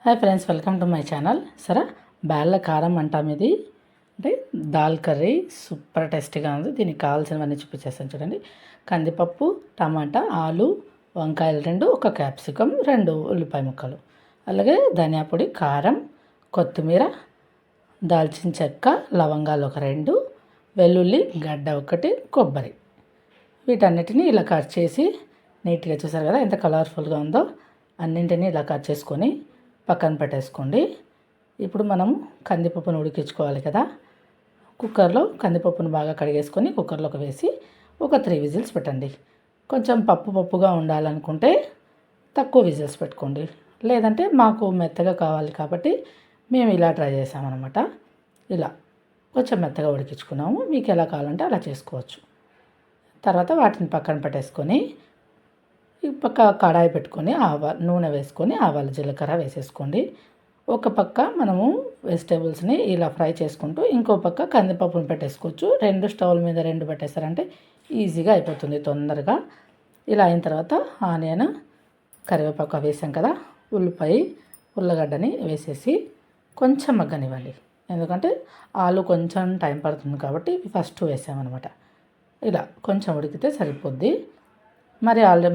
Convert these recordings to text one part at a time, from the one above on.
Hi friends, welcome to my channel. సరే, బ్యాళ్ళ కారం అంటాం. ఇది అంటే దాల్ కర్రీ సూపర్ టేస్టీగా ఉంది. దీనికి కావాల్సినవన్నీ చూపించేస్తాను చూడండి. కందిపప్పు, టమాటా, ఆలు, వంకాయలు 2, ఒక క్యాప్సికమ్, 2 ఉల్లిపాయ ముక్కలు, అలాగే ధనియా పొడి, కారం, కొత్తిమీర, దాల్చిన చెక్క, లవంగాలు ఒక 2, వెల్లుల్లి గడ్డ 1, కొబ్బరి. వీటన్నిటిని ఇలా కట్ చేసి నీట్గా చూసారు కదా ఎంత కలర్ఫుల్గా ఉందో. అన్నింటినీ ఇలా కట్ చేసుకొని పక్కన పెట్టేసుకోండి. ఇప్పుడు మనం కందిపప్పును ఉడికించుకోవాలి కదా. కుక్కర్లో కందిపప్పును బాగా కడిగేసుకొని కుక్కర్లోకి వేసి ఒక 3 విజిల్స్ పెట్టండి. కొంచెం పప్పుగా ఉండాలనుకుంటే తక్కువ విజిల్స్ పెట్టుకోండి. లేదంటే మాకు మెత్తగా కావాలి కాబట్టి మేము ఇలా ట్రై చేసామన్నమాట. ఇలా కొంచెం మెత్తగా ఉడికించుకున్నాము. మీకు ఎలా కావాలంటే అలా చేసుకోవచ్చు. తర్వాత వాటిని పక్కన పెట్టేసుకొని ఈ పక్క కడాయి పెట్టుకొని నూనె వేసుకొని ఆవాలు, జీలకర్ర వేసేసుకోండి. ఒక పక్క మనము వెజిటేబుల్స్ని ఇలా ఫ్రై చేసుకుంటూ ఇంకో పక్క కందిపప్పును పెట్టేసుకోవచ్చు. 2 స్టవ్ల మీద 2 పెట్టేస్తారంటే ఈజీగా అయిపోతుంది తొందరగా. ఇలా అయిన తర్వాత ఆనియన్, కరివేపాకు వేసాం కదా, ఉల్లిపాయ, ఉల్లగడ్డని వేసేసి కొంచెం మగ్గనివ్వండి. ఎందుకంటే ఆలు కొంచెం టైం పడుతుంది కాబట్టి ఫస్ట్ వేసామన్నమాట. ఇలా కొంచెం ఉడికితే సరిపోద్ది.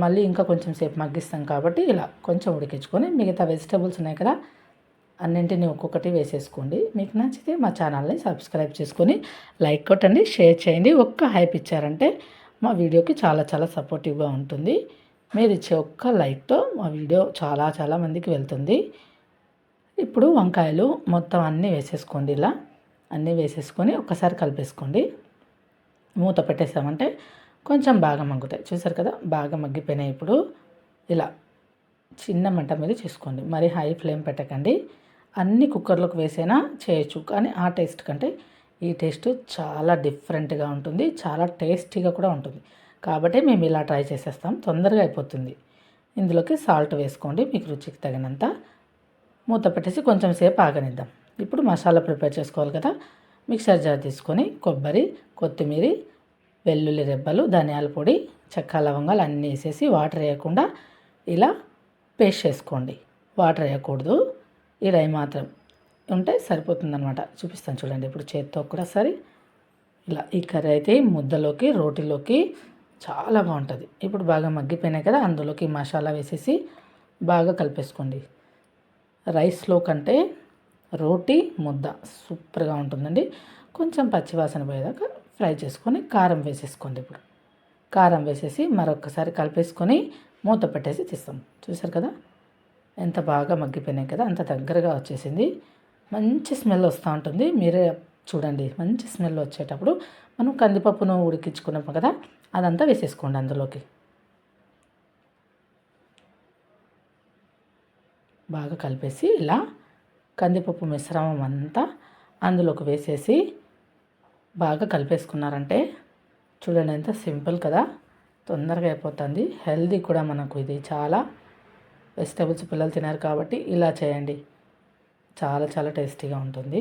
మళ్ళీ ఇంకా కొంచెం సేపు మగ్గిస్తాం కాబట్టి ఇలా కొంచెం ఉడికించుకొని మిగతా వెజిటేబుల్స్ ఉన్నాయి కదా అన్నింటినీ ఒక్కొక్కటి వేసేసుకోండి. మీకు నచ్చితే మా ఛానల్ని సబ్స్క్రైబ్ చేసుకొని లైక్ కొట్టండి, షేర్ చేయండి. ఒక్క హైప్ ఇచ్చారంటే మా వీడియోకి చాలా చాలా సపోర్టివ్గా ఉంటుంది. మీరు ఇచ్చే ఒక్క లైక్తో మా వీడియో చాలా మందికి వెళ్తుంది. ఇప్పుడు వంకాయలు మొత్తం అన్నీ వేసేసుకోండి. ఇలా అన్నీ వేసేసుకొని ఒక్కసారి కలిపేసుకోండి. మూత పెట్టేసామంటే కొంచెం బాగా మగ్గుతాయి. చూసారు కదా బాగా మగ్గిపోయినాయి. ఇప్పుడు ఇలా చిన్న మంట మీద చేసుకోండి. మరి హై ఫ్లేమ్ పెట్టకండి. అన్ని కుక్కర్లోకి వేసైనా చేయొచ్చు, కానీ ఆ టేస్ట్ కంటే ఈ టేస్ట్ చాలా డిఫరెంట్గా ఉంటుంది, చాలా టేస్టీగా కూడా ఉంటుంది. కాబట్టి మేము ఇలా ట్రై చేసేస్తాం, తొందరగా అయిపోతుంది. ఇందులోకి సాల్ట్ వేసుకోండి మీకు రుచికి తగినంత. మూత పెట్టేసి కొంచెం సేపు ఆగనిద్దాం. ఇప్పుడు మసాలా ప్రిపేర్ చేసుకోవాలి కదా. మిక్సర్ జార్ తీసుకొని కొబ్బరి, కొత్తిమీర, వెల్లుల్లి రెబ్బలు, ధనియాల పొడి, చెక్క, లవంగాలు అన్నీ వేసేసి వాటర్ వేయకుండా ఇలా పేస్ట్ చేసుకోండి. వాటర్ వేయకూడదు. ఇలా మాత్రం ఉంటే సరిపోతుందన్నమాట. చూపిస్తాను చూడండి. ఇప్పుడు చేత్తో కూడా సరే ఇలా ఈ కర్రీ అయితే ముద్దలోకి, రోటీలోకి చాలా బాగుంటుంది. ఇప్పుడు బాగా మగ్గిపోయినాయి కదా, అందులోకి మసాలా వేసేసి బాగా కలిపేసుకోండి. రైస్లో కంటే రోటీ ముద్ద సూపర్గా ఉంటుందండి. కొంచెం పచ్చివాసన పోయేదాకా ఫ్రై చేసుకొని కారం వేసేసుకోండి. ఇప్పుడు కారం వేసేసి మరొకసారి కలిపేసుకొని మూత పెట్టేసి తీస్తాం. చూసారు కదా ఎంత బాగా మగ్గిపోయినాయి కదా, అంత దగ్గరగా వచ్చేసింది. మంచి స్మెల్ వస్తూ ఉంటుంది. మీరే చూడండి. మంచి స్మెల్ వచ్చేటప్పుడు మనం కందిపప్పును ఉడికించుకున్నాం కదా అదంతా వేసేసుకోండి అందులోకి. బాగా కలిపేసి ఇలా కందిపప్పు మిశ్రమం అంతా అందులోకి వేసేసి బాగా కలిపేసుకున్నారంటే చూడండి ఎంత సింపుల్ కదా, తొందరగా అయిపోతుంది. హెల్దీ కూడా మనకు. ఇది చాలా వెజిటేబుల్స్ పిల్లలు తినారు కాబట్టి ఇలా చేయండి. చాలా టేస్టీగా ఉంటుంది.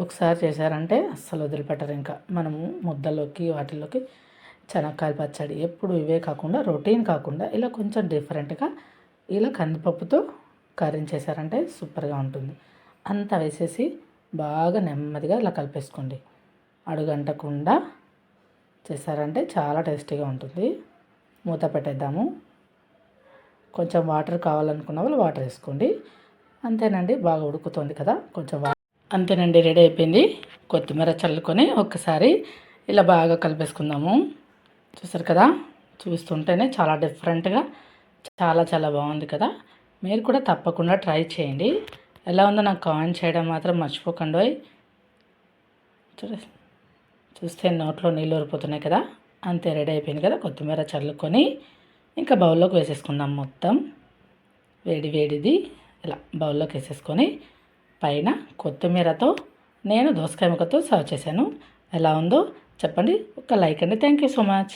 ఒకసారి చేశారంటే అస్సలు వదిలిపెట్టరు. ఇంకా మనము ముద్దలోకి వాటిలోకి శనక్కాయల పచ్చడి ఎప్పుడు ఇవే కాకుండా, రొటీన్ కాకుండా ఇలా కొంచెం డిఫరెంట్గా ఇలా కందిపప్పుతో కర్రీ చేశారంటే సూపర్గా ఉంటుంది. అంతా వేసేసి బాగా నెమ్మదిగా ఇలా కలిపేసుకోండి. అడుగంటకుండా చేశారంటే చాలా టేస్టీగా ఉంటుంది. మూత పెట్టేద్దాము. కొంచెం వాటర్ కావాలనుకున్న వాళ్ళు వాటర్ వేసుకోండి. అంతేనండి, బాగా ఉడుకుతుంది కదా కొంచెం అంతేనండి, రెడీ అయిపోయింది. కొత్తిమీర చల్లుకొని ఒక్కసారి ఇలా బాగా కలిపేసుకుందాము. చూసారు కదా, చూస్తుంటేనే చాలా డిఫరెంట్గా చాలా బాగుంది కదా. మీరు కూడా తప్పకుండా ట్రై చేయండి. ఎలా ఉందో నాకు కామెంట్ చేయడం మాత్రం మర్చిపోకండి. చూస్తే నోట్లో నీళ్ళు ఊరిపోతున్నాయి కదా. అంతే, రెడీ అయిపోయింది కదా. కొత్తిమీర చల్లుకొని ఇంకా బౌల్లోకి వేసేసుకుందాం. మొత్తం వేడిది ఇలా బౌల్లోకి వేసేసుకొని పైన కొత్తిమీరతో నేను దోసకాయ ముక్కతో సర్వ్ చేశాను. ఎలా ఉందో చెప్పండి. ఒక లైక్ అండి. Thank you so much.